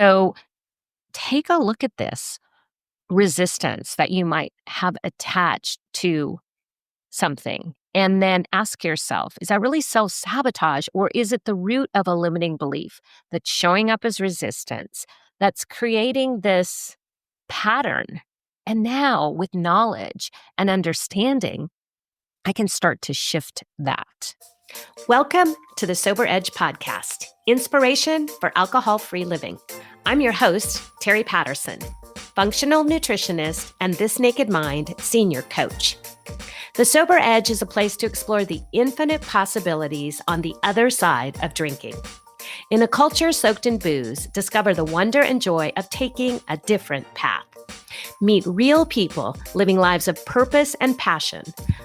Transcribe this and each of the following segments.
So take a look at this resistance that you might have attached to something. And then ask yourself, is that really self sabotage or is it the root of a limiting belief that's showing up as resistance that's creating this pattern? And now, with knowledge and understanding, I can start to shift that. Welcome to the Sober Edge podcast, inspiration for alcohol-free living. I'm your host, Terry Patterson, functional nutritionist and This Naked Mind senior coach. The Sober Edge is a place to explore the infinite possibilities on the other side of drinking. In a culture soaked in booze, discover the wonder and joy of taking a different path. Meet real people living lives of purpose and passion.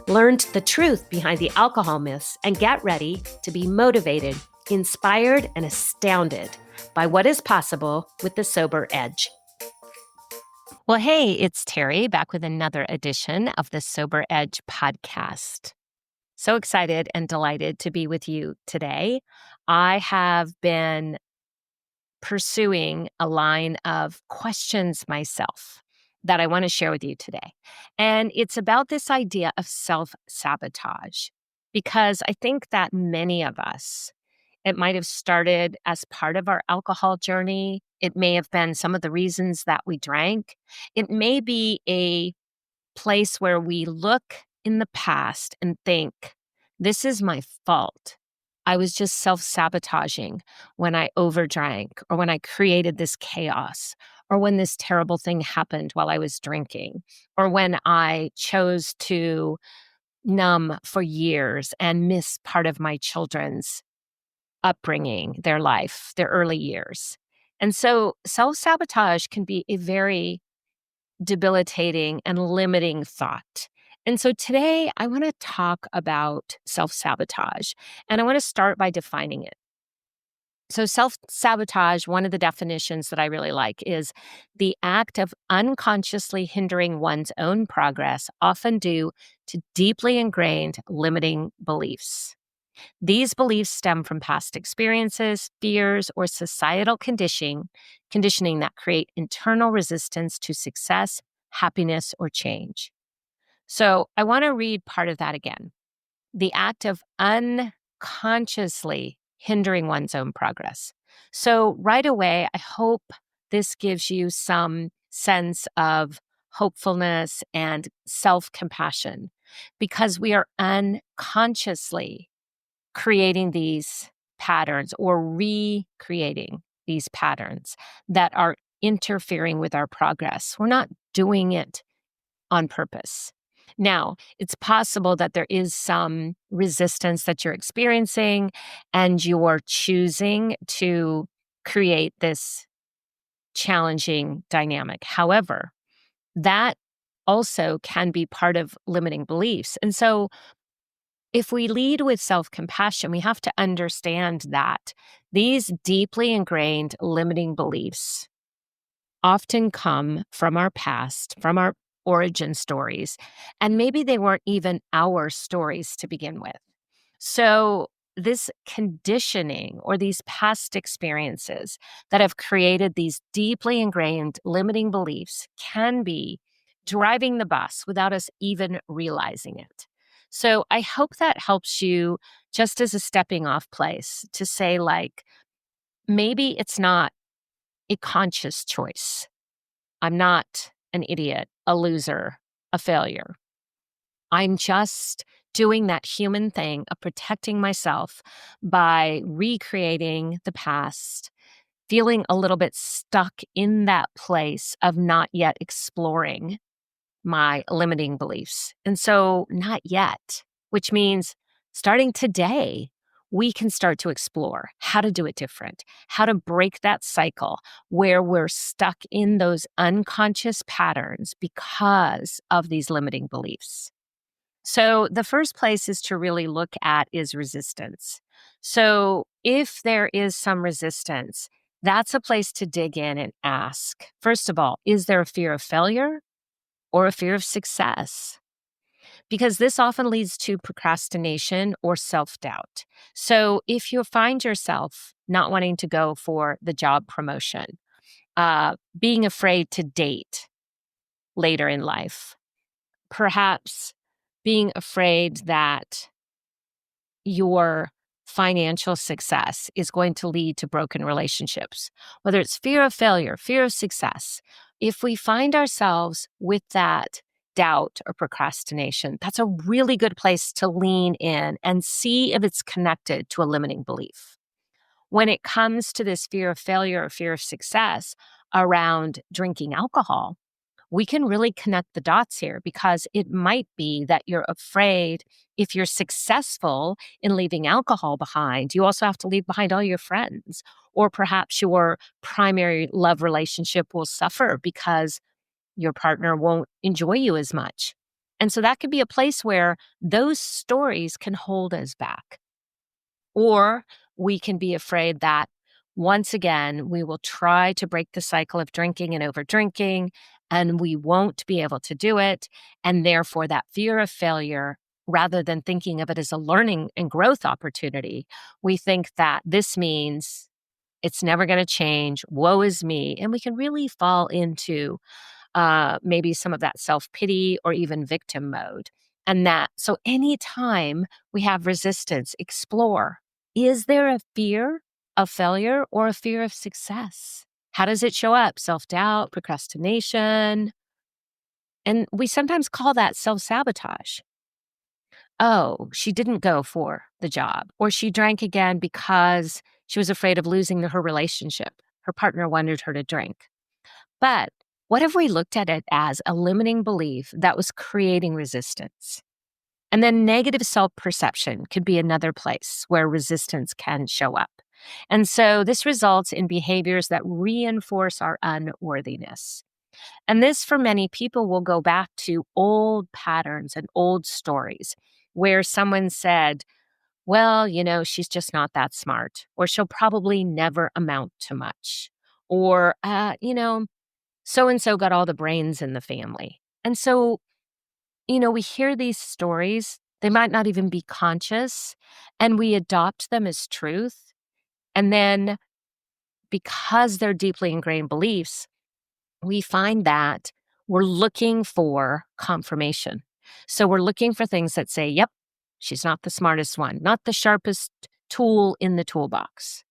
Learn the truth behind the alcohol myths and get ready to be motivated, inspired, and astounded by what is possible with the Sober Edge. Well, hey, it's Terry back with another edition of the Sober Edge podcast. So excited and delighted to be with you today. I have been pursuing a line of questions myself that I want to share with you today. And it's about this idea of self-sabotage, because I think that many of us, it might have started as part of our alcohol journey. It may have been some of the reasons that we drank. It may be a place where we look in the past and think, this is my fault. I was just self-sabotaging when I overdrank or when I created this chaos or when this terrible thing happened while I was drinking or when I chose to numb for years and miss part of my children's upbringing, their life, their early years. And so self-sabotage can be a very debilitating and limiting thought. And so today I want to talk about self-sabotage, and I want to start by defining it. So self-sabotage, one of the definitions that I really like is the act of unconsciously hindering one's own progress, often due to deeply ingrained limiting beliefs. These beliefs stem from past experiences, fears, or societal conditioning that create internal resistance to success, happiness, or change. So I want to read part of that again. The act of unconsciously hindering one's own progress. So right away, I hope this gives you some sense of hopefulness and self-compassion, because we are unconsciously creating these patterns or recreating these patterns that are interfering with our progress. We're not doing it on purpose. Now, it's possible that there is some resistance that you're experiencing and you're choosing to create this challenging dynamic. However, that also can be part of limiting beliefs. And so if we lead with self-compassion, we have to understand that these deeply ingrained limiting beliefs often come from our past, from our origin stories, and maybe they weren't even our stories to begin with. So this conditioning or these past experiences that have created these deeply ingrained limiting beliefs can be driving the bus without us even realizing it. So I hope that helps you just as a stepping off place to say, like, maybe it's not a conscious choice. I'm not an idiot, a loser, a failure. I'm just doing that human thing of protecting myself by recreating the past, feeling a little bit stuck in that place of not yet exploring my limiting beliefs. And so, not yet, which means starting today, we can start to explore how to do it different, how to break that cycle where we're stuck in those unconscious patterns because of these limiting beliefs. So, the first place is to really look at is resistance. So, if there is some resistance, that's a place to dig in and ask, first of all, is there a fear of failure or a fear of success? Because this often leads to procrastination or self-doubt. So if you find yourself not wanting to go for the job promotion, being afraid to date later in life, perhaps being afraid that your financial success is going to lead to broken relationships, whether it's fear of failure, fear of success. If we find ourselves with that doubt or procrastination, that's a really good place to lean in and see if it's connected to a limiting belief. When it comes to this fear of failure or fear of success around drinking alcohol, we can really connect the dots here because it might be that you're afraid if you're successful in leaving alcohol behind, you also have to leave behind all your friends. Or perhaps your primary love relationship will suffer because your partner won't enjoy you as much. And so that could be a place where those stories can hold us back. Or we can be afraid that once again, we will try to break the cycle of drinking and over drinking, and we won't be able to do it. And therefore, that fear of failure, rather than thinking of it as a learning and growth opportunity, we think that this means it's never going to change. Woe is me. And we can really fall into maybe some of that self pity or even victim mode. And that, so anytime we have resistance, explore, is there a fear of failure or a fear of success? How does it show up? Self doubt, procrastination. And we sometimes call that self sabotage. Oh, she didn't go for the job, or she drank again because she was afraid of losing her relationship. Her partner wanted her to drink. But what if we looked at it as a limiting belief that was creating resistance? And then negative self perception could be another place where resistance can show up. And so this results in behaviors that reinforce our unworthiness. And this, for many people, will go back to old patterns and old stories where someone said, well, she's just not that smart, or she'll probably never amount to much, or, so and so got all the brains in the family. And so, we hear these stories, they might not even be conscious, and we adopt them as truth. And then because they're deeply ingrained beliefs, we find that we're looking for confirmation. So we're looking for things that say, yep, she's not the smartest one, not the sharpest tool in the toolbox.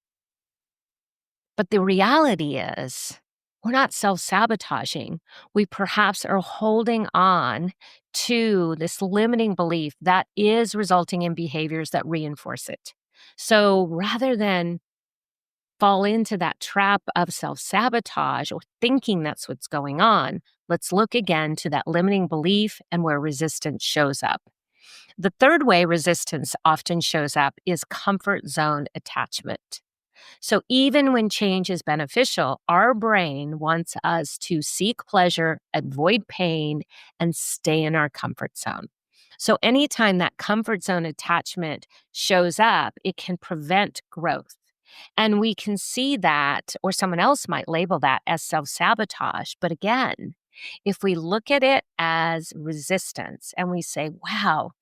But the reality is, we're not self sabotaging. We perhaps are holding on to this limiting belief that is resulting in behaviors that reinforce it. So rather than fall into that trap of self sabotage or thinking that's what's going on, let's look again to that limiting belief and where resistance shows up. The third way resistance often shows up is comfort zone attachment. So even when change is beneficial, our brain wants us to seek pleasure, avoid pain, and stay in our comfort zone. So anytime that comfort zone attachment shows up, it can prevent growth. And we can see that, or someone else might label that as self sabotage. But again, if we look at it as resistance and we say, wow,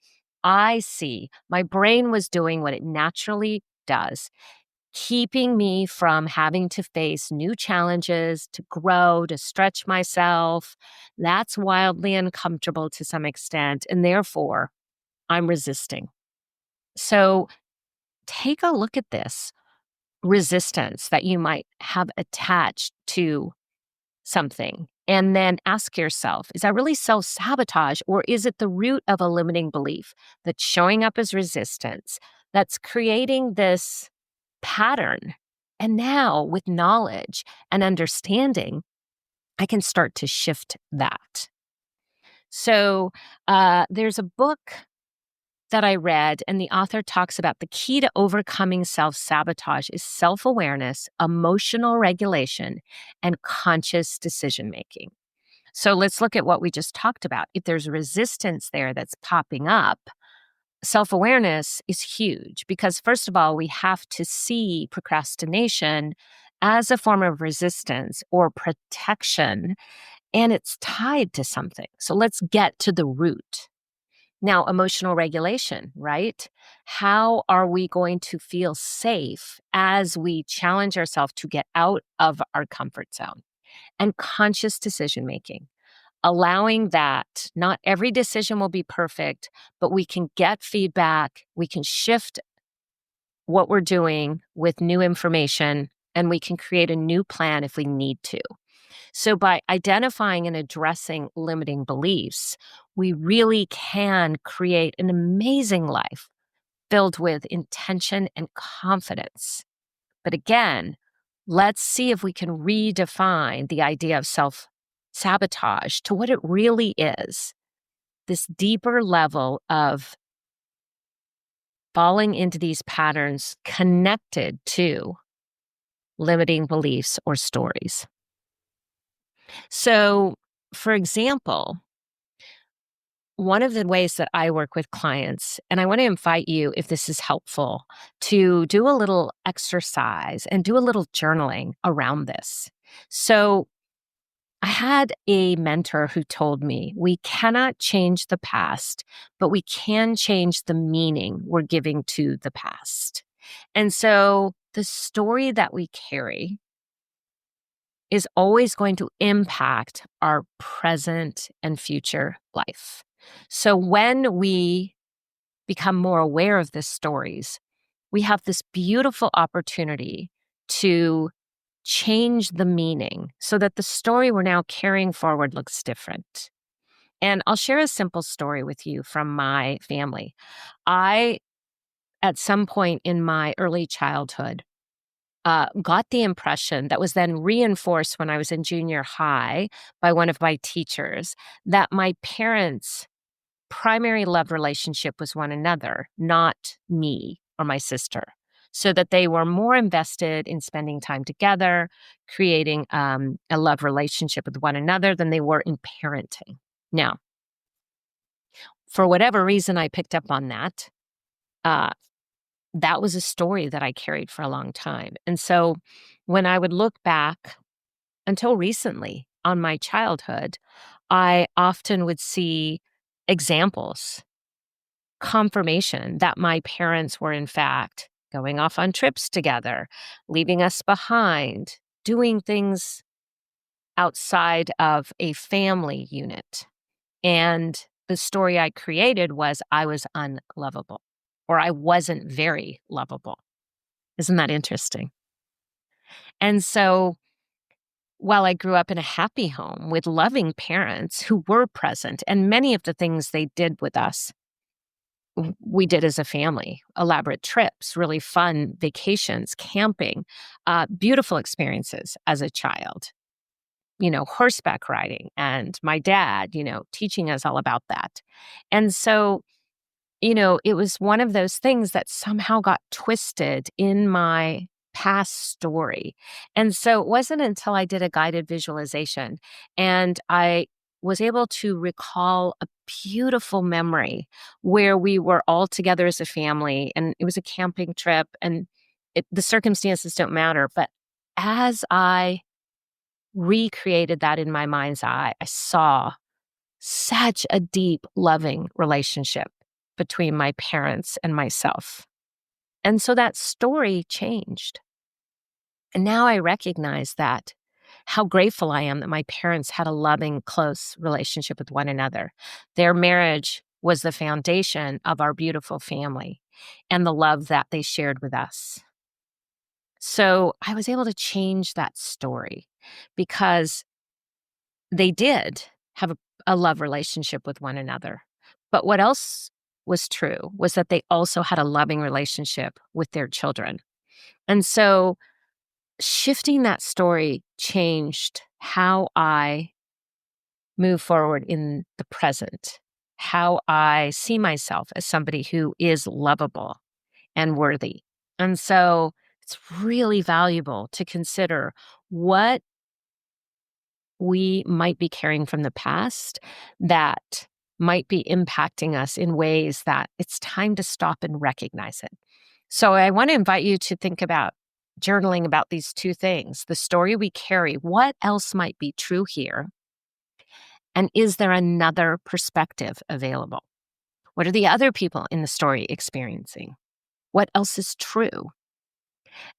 I see my brain was doing what it naturally does, keeping me from having to face new challenges, to grow, to stretch myself. That's wildly uncomfortable to some extent. And therefore, I'm resisting. So take a look at this resistance that you might have attached to something. And then ask yourself, is that really self sabotage, or is it the root of a limiting belief that's showing up as resistance, that's creating this pattern? And now, with knowledge and understanding, I can start to shift that. So, there's a book that I read, and the author talks about the key to overcoming self sabotage is self awareness, emotional regulation, and conscious decision making. So let's look at what we just talked about. If there's resistance there that's popping up, self awareness is huge because, first of all, we have to see procrastination as a form of resistance or protection, and it's tied to something. So let's get to the root. Now, emotional regulation, right? How are we going to feel safe as we challenge ourselves to get out of our comfort zone? and conscious decision making, allowing that not every decision will be perfect, but we can get feedback, we can shift what we're doing with new information, and we can create a new plan if we need to. So, by identifying and addressing limiting beliefs, we really can create an amazing life filled with intention and confidence. But again, let's see if we can redefine the idea of self sabotage to what it really is, this deeper level of falling into these patterns connected to limiting beliefs or stories. So, for example, one of the ways that I work with clients, and I want to invite you, if this is helpful, to do a little exercise and do a little journaling around this. So, I had a mentor who told me we cannot change the past, but we can change the meaning we're giving to the past. And so, the story that we carry is always going to impact our present and future life. So when we become more aware of these stories, we have this beautiful opportunity to change the meaning so that the story we're now carrying forward looks different. And I'll share a simple story with you from my family. I, at some point in my early childhood, got the impression that was then reinforced when I was in junior high by one of my teachers that my parents' primary love relationship was one another, not me or my sister. So that they were more invested in spending time together, creating a love relationship with one another than they were in parenting. Now, for whatever reason, I picked up on that. Uh, that was a story that I carried for a long time. And so when I would look back until recently on my childhood, I often would see examples, confirmation that my parents were, in fact, going off on trips together, leaving us behind, doing things outside of a family unit. And the story I created was I was unlovable or I wasn't very lovable. Isn't that interesting? And so while I grew up in a happy home with loving parents who were present, and many of the things they did with us, we did as a family, elaborate trips, really fun vacations, camping, beautiful experiences as a child, horseback riding, and my dad, teaching us all about that. And so it was one of those things that somehow got twisted in my past story. And so it wasn't until I did a guided visualization and I was able to recall a beautiful memory where we were all together as a family and it was a camping trip and the circumstances don't matter. But as I recreated that in my mind's eye, I saw such a deep, loving relationship between my parents and myself. And so that story changed. And now I recognize that how grateful I am that my parents had a loving, close relationship with one another. Their marriage was the foundation of our beautiful family and the love that they shared with us. So I was able to change that story because they did have a love relationship with one another. But what else was true was that they also had a loving relationship with their children. And so shifting that story changed how I move forward in the present, how I see myself as somebody who is lovable and worthy. And so it's really valuable to consider what we might be carrying from the past that might be impacting us in ways that it's time to stop and recognize it. So I want to invite you to think about journaling about these two things, the story we carry, what else might be true here? And is there another perspective available? What are the other people in the story experiencing? What else is true?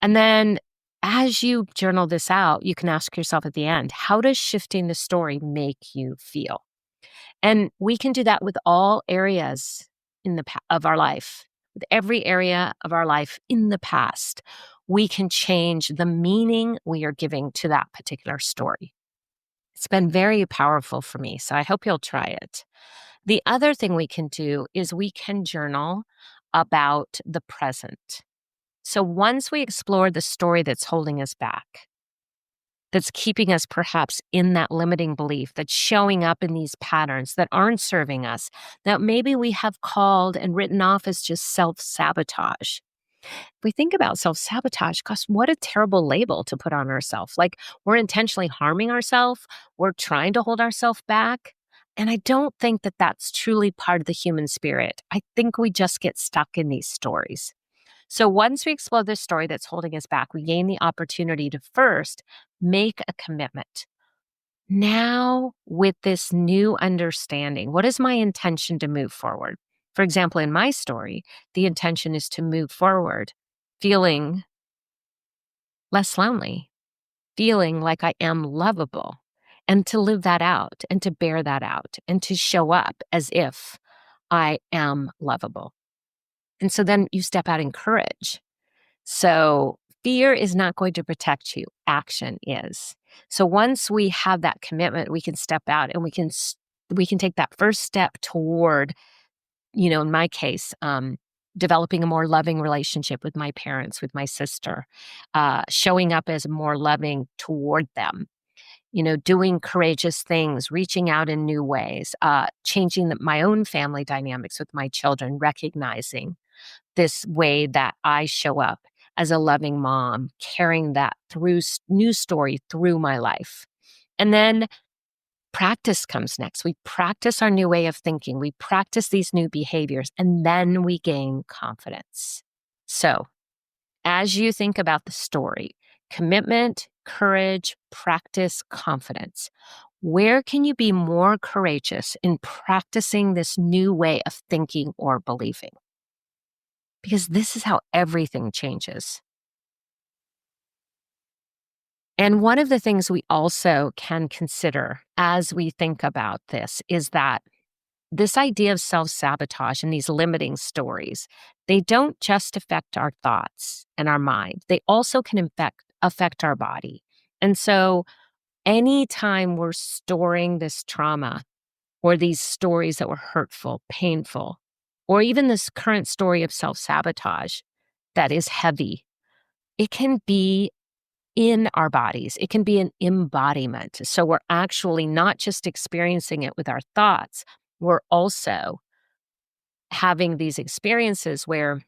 And then as you journal this out, you can ask yourself at the end, how does shifting the story make you feel? And we can do that with all areas of our life. With every area of our life in the past, we can change the meaning we are giving to that particular story. It's been very powerful for me, so I hope you'll try it. The other thing we can do is we can journal about the present. So once we explore the story that's holding us back, that's keeping us perhaps in that limiting belief, that's showing up in these patterns that aren't serving us, that maybe we have called and written off as just self sabotage. We think about self sabotage, gosh, what a terrible label to put on ourselves. Like we're intentionally harming ourselves, we're trying to hold ourselves back. And I don't think that that's truly part of the human spirit. I think we just get stuck in these stories. So once we explore this story that's holding us back, we gain the opportunity to first make a commitment. Now, with this new understanding, what is my intention to move forward? For example, in my story, the intention is to move forward feeling less lonely, feeling like I am lovable, and to live that out and to bear that out and to show up as if I am lovable. And so then you step out in courage. So fear is not going to protect you. Action is. So once we have that commitment, we can step out and we can take that first step toward, in my case, developing a more loving relationship with my parents, with my sister, showing up as more loving toward them. Doing courageous things, reaching out in new ways, changing my own family dynamics with my children, recognizing this way that I show up as a loving mom, carrying that through new story through my life. And then practice comes next. We practice our new way of thinking. We practice these new behaviors, and then we gain confidence. So, as you think about the story, commitment, courage, practice, confidence, where can you be more courageous in practicing this new way of thinking or believing? Because this is how everything changes. And one of the things we also can consider as we think about this is that this idea of self sabotage and these limiting stories, they don't just affect our thoughts and our mind, they also can affect our body. And so, anytime we're storing this trauma or these stories that were hurtful, painful, or even this current story of self sabotage that is heavy, it can be in our bodies. It can be an embodiment. So we're actually not just experiencing it with our thoughts, we're also having these experiences where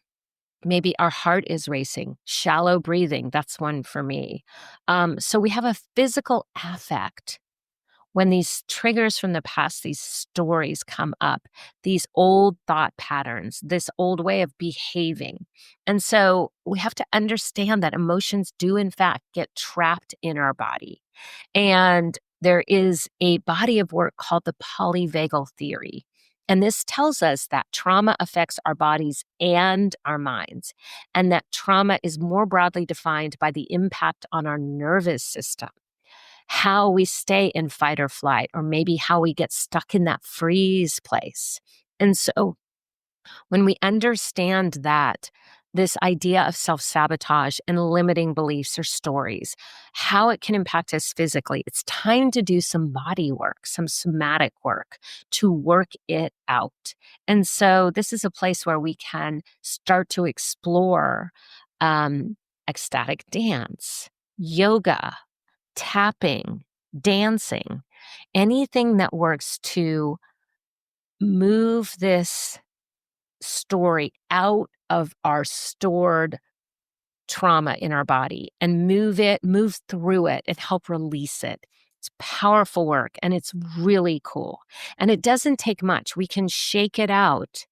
maybe our heart is racing, shallow breathing. That's one for me. So we have a physical affect when these triggers from the past, these stories come up, these old thought patterns, this old way of behaving. And so we have to understand that emotions do, in fact, get trapped in our body. And there is a body of work called the polyvagal theory. And this tells us that trauma affects our bodies and our minds, and that trauma is more broadly defined by the impact on our nervous system, how we stay in fight or flight, or maybe how we get stuck in that freeze place. And so when we understand that, this idea of self sabotage and limiting beliefs or stories, how it can impact us physically, it's time to do some body work, some somatic work to work it out. And so, this is a place where we can start to explore ecstatic dance, yoga, tapping, dancing, anything that works to move this story out of our stored trauma in our body and move through it and help release it. It's powerful work and it's really cool. And it doesn't take much. We can shake it out.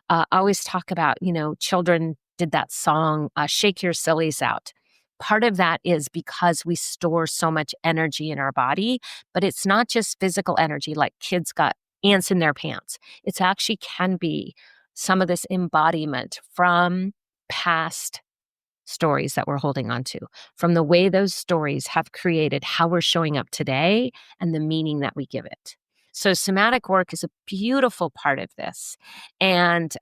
I always talk about, children did that song, Shake Your Sillies Out. Part of that is because we store so much energy in our body, but it's not just physical energy like kids got ants in their pants. It's actually can be some of this embodiment from past stories that we're holding on to, from the way those stories have created how we're showing up today and the meaning that we give it. So somatic work is a beautiful part of this. And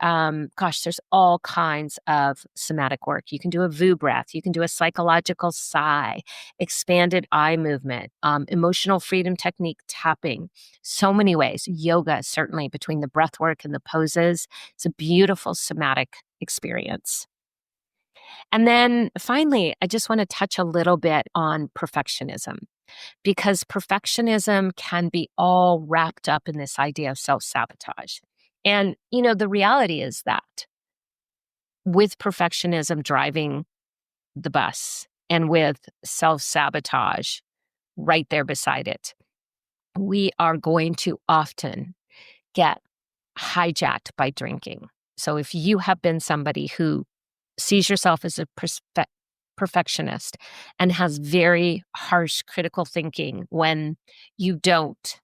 gosh, there's all kinds of somatic work. You can do a VU breath. You can do a psychological sigh, expanded eye movement, emotional freedom technique tapping, so many ways. Yoga, certainly, between the breath work and the poses. It's a beautiful somatic experience. And then finally, I just want to touch a little bit on perfectionism, because perfectionism can be all wrapped up in this idea of self-sabotage. And, the reality is that with perfectionism driving the bus and with self-sabotage right there beside it, we are going to often get hijacked by drinking. So if you have been somebody who sees yourself as a perfectionist and has very harsh critical thinking when you don't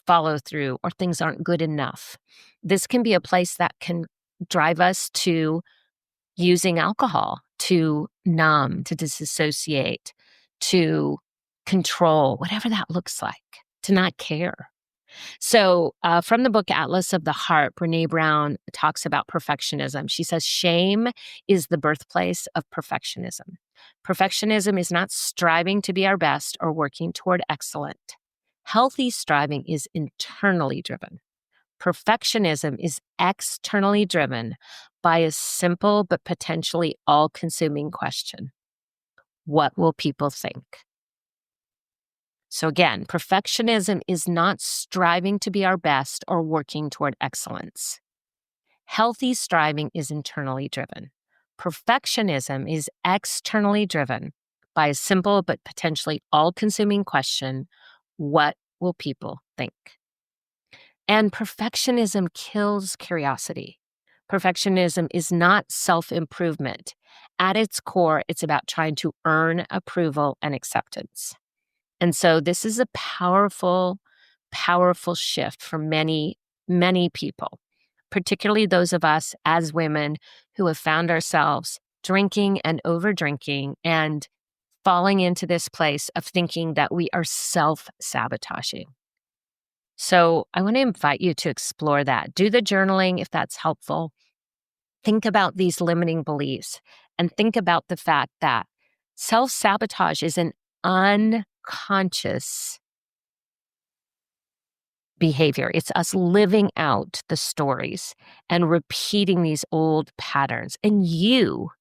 follow through or things aren't good enough, this can be a place that can drive us to using alcohol to numb, to disassociate, to control, whatever that looks like, to not care. So, from the book Atlas of the Heart, Brene Brown talks about perfectionism. She says, shame is the birthplace of perfectionism. Perfectionism is not striving to be our best or working toward excellent. Healthy striving is internally driven. Perfectionism is externally driven by a simple but potentially all consuming question: what will people think? So again, perfectionism is not striving to be our best or working toward excellence. Healthy striving is internally driven. Perfectionism is externally driven by a simple but potentially all-consuming question: what will people think? And perfectionism kills curiosity. Perfectionism is not self-improvement. At its core, it's about trying to earn approval and acceptance. And so this is a powerful, powerful shift for many, many people, particularly those of us as women who have found ourselves drinking and over drinking and falling into this place of thinking that we are self-sabotaging. So I want to invite you to explore that. Do the journaling if that's helpful. Think about these limiting beliefs and think about the fact that self-sabotage is an unconscious behavior. It's us living out the stories and repeating these old patterns. And you,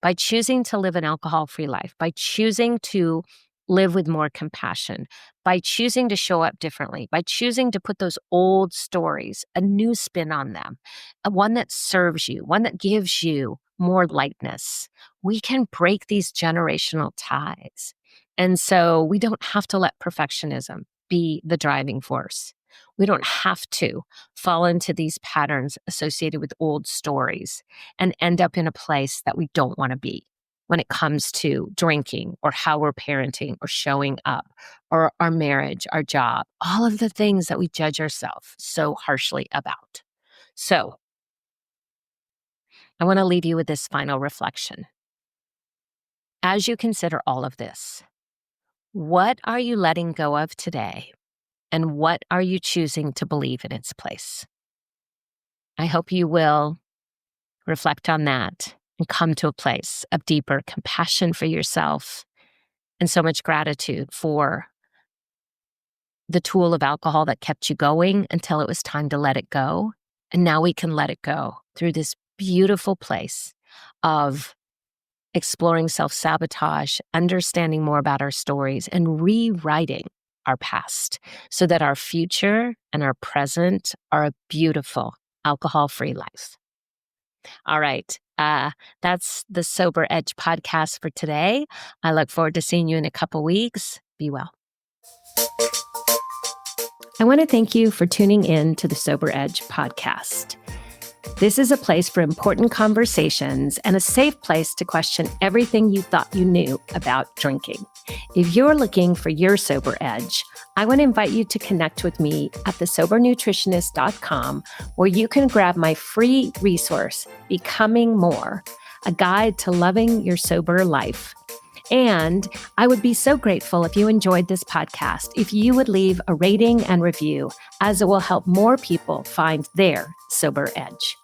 by choosing to live an alcohol-free life, by choosing to live with more compassion, by choosing to show up differently, by choosing to put those old stories, a new spin on them, one that serves you, one that gives you more lightness, we can break these generational ties. And so we don't have to let perfectionism be the driving force. We don't have to fall into these patterns associated with old stories and end up in a place that we don't want to be when it comes to drinking or how we're parenting or showing up or our marriage, our job, all of the things that we judge ourselves so harshly about. So I want to leave you with this final reflection. As you consider all of this, what are you letting go of today? And what are you choosing to believe in its place? I hope you will reflect on that and come to a place of deeper compassion for yourself and so much gratitude for the tool of alcohol that kept you going until it was time to let it go. And now we can let it go through this beautiful place of exploring self-sabotage, understanding more about our stories, and rewriting our past so that our future and our present are a beautiful alcohol-free life. All right. That's the Sober Edge podcast for today. I look forward to seeing you in a couple weeks. Be well. I want to thank you for tuning in to the Sober Edge podcast. This is a place for important conversations and a safe place to question everything you thought you knew about drinking. If you're looking for your sober edge, I want to invite you to connect with me at thesobernutritionist.com, where you can grab my free resource, Becoming More, a guide to loving your sober life. And I would be so grateful if you enjoyed this podcast, if you would leave a rating and review, as it will help more people find their sober edge.